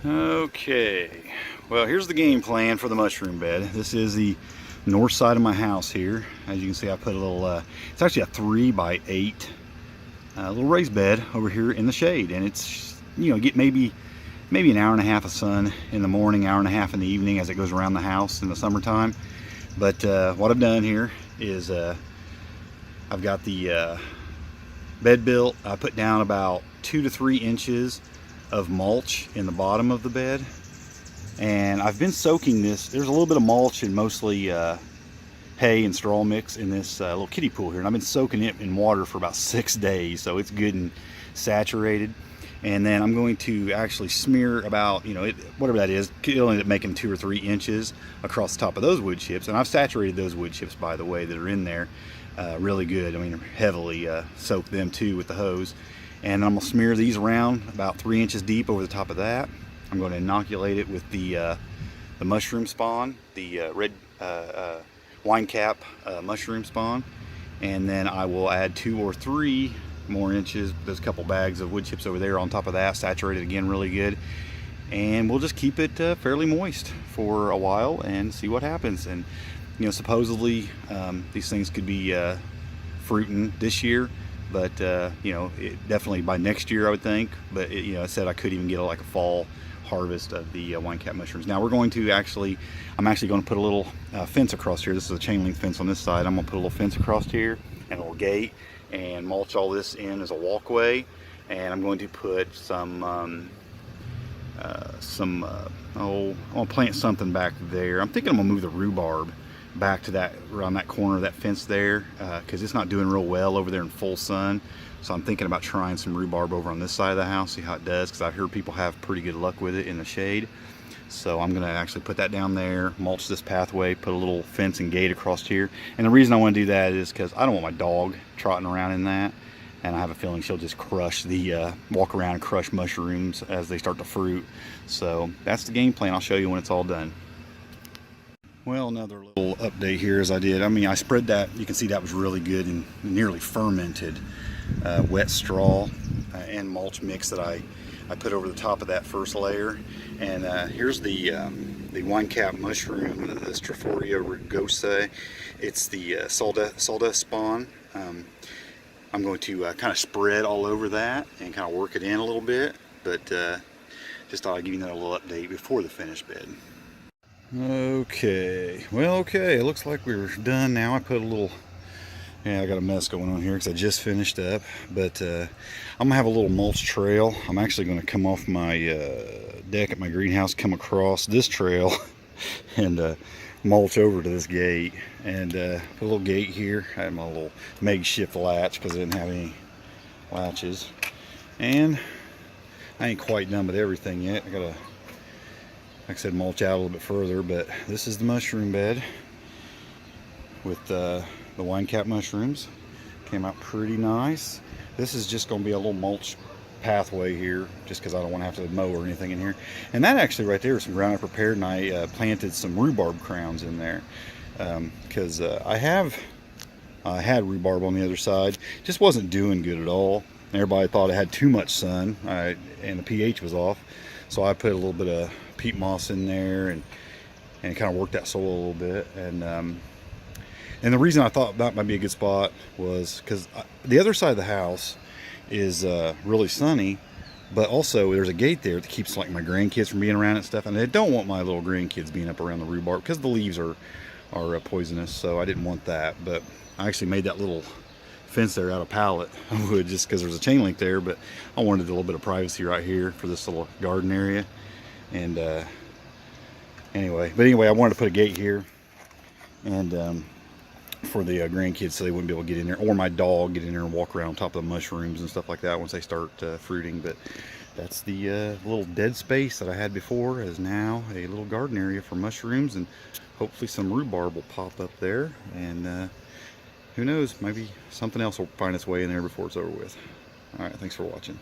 Okay, well, here's the game plan for the mushroom bed. This is the north side of my house here. As you can see, I put a little, it's actually a 3x8 little raised bed over here in the shade. And it's, you know, get maybe an hour and a half of sun in the morning, hour and a half in the evening as it goes around the house in the summertime. But what I've done here is I've got the bed built. I put down about 2 to 3 inches of mulch in the bottom of the bed, and I've been soaking this. There's a little bit of mulch and mostly hay and straw mix in this little kiddie pool here, and I've been soaking it in water for about 6 days, so it's good and saturated. And then I'm going to actually smear about, you know, whatever that is, it'll end up making 2 or 3 inches across the top of those wood chips. And I've saturated those wood chips, by the way, that are in there really good. I mean, heavily soaked them too with the hose. And I'm gonna smear these around about 3 inches deep over the top of that. I'm going to inoculate it with the mushroom spawn, the red wine cap mushroom spawn, and then I will add 2 or 3 more inches. There's a couple bags of wood chips over there on top of that, saturated again really good, and we'll just keep it fairly moist for a while and see what happens. And you know, supposedly these things could be fruiting this year, but you know, definitely by next year I would think. But you know, I said I could even get like a fall harvest of the wine cap mushrooms. Now we're going to I'm actually going to put a little fence across here. This is a chain link fence on this side. I'm going to put a little fence across here and a little gate and mulch all this in as a walkway. And I'm going to put some I want to plant something back there. I'm thinking I'm gonna move the rhubarb back to that, around that corner of that fence there, because it's not doing real well over there in full sun. So I'm thinking about trying some rhubarb over on this side of the house, see how it does, because I've heard people have pretty good luck with it in the shade. So I'm gonna actually put that down there, mulch this pathway, put a little fence and gate across here. And the reason I want to do that is because I don't want my dog trotting around in that, and I have a feeling she'll just crush the walk around and crush mushrooms as they start to fruit. So that's the game plan. I'll show you when it's all done. Well, another little update here as I spread that. You can see that was really good and nearly fermented wet straw and mulch mix that I put over the top of that first layer. And here's the wine cap mushroom, the Stropharia rugosa. It's the sawdust spawn. I'm going to kind of spread all over that and kind of work it in a little bit, but just thought I'd give you that little update before the finished bed. Okay, well, okay, it looks like we're done now. I put a little, yeah, I got a mess going on here because I just finished up, but I'm gonna have a little mulch trail. I'm actually gonna come off my deck at my greenhouse, come across this trail and mulch over to this gate, and put a little gate here. I had my little makeshift latch because I didn't have any latches, and I ain't quite done with everything yet. I gotta, like I said, mulch out a little bit further. But this is the mushroom bed with the wine cap mushrooms. Came out pretty nice. This is just going to be a little mulch pathway here, just because I don't want to have to mow or anything in here. And that actually right there is some ground I prepared, and I planted some rhubarb crowns in there because I had rhubarb on the other side. Just wasn't doing good at all. Everybody thought it had too much sun, and the pH was off. So I put a little bit of peat moss in there and kind of worked that soil a little bit. And the reason I thought that might be a good spot was because the other side of the house is really sunny, but also there's a gate there that keeps like my grandkids from being around and stuff, and I don't want my little grandkids being up around the rhubarb because the leaves are poisonous, so I didn't want that. But I actually made that little fence there out of pallet wood just because there's a chain link there, but I wanted a little bit of privacy right here for this little garden area. And anyway, I wanted to put a gate here, and for the grandkids, so they wouldn't be able to get in there, or my dog get in there and walk around on top of the mushrooms and stuff like that once they start fruiting. But that's the little dead space that I had before is now a little garden area for mushrooms, and hopefully some rhubarb will pop up there, and who knows, maybe something else will find its way in there before it's over with. All right, thanks for watching.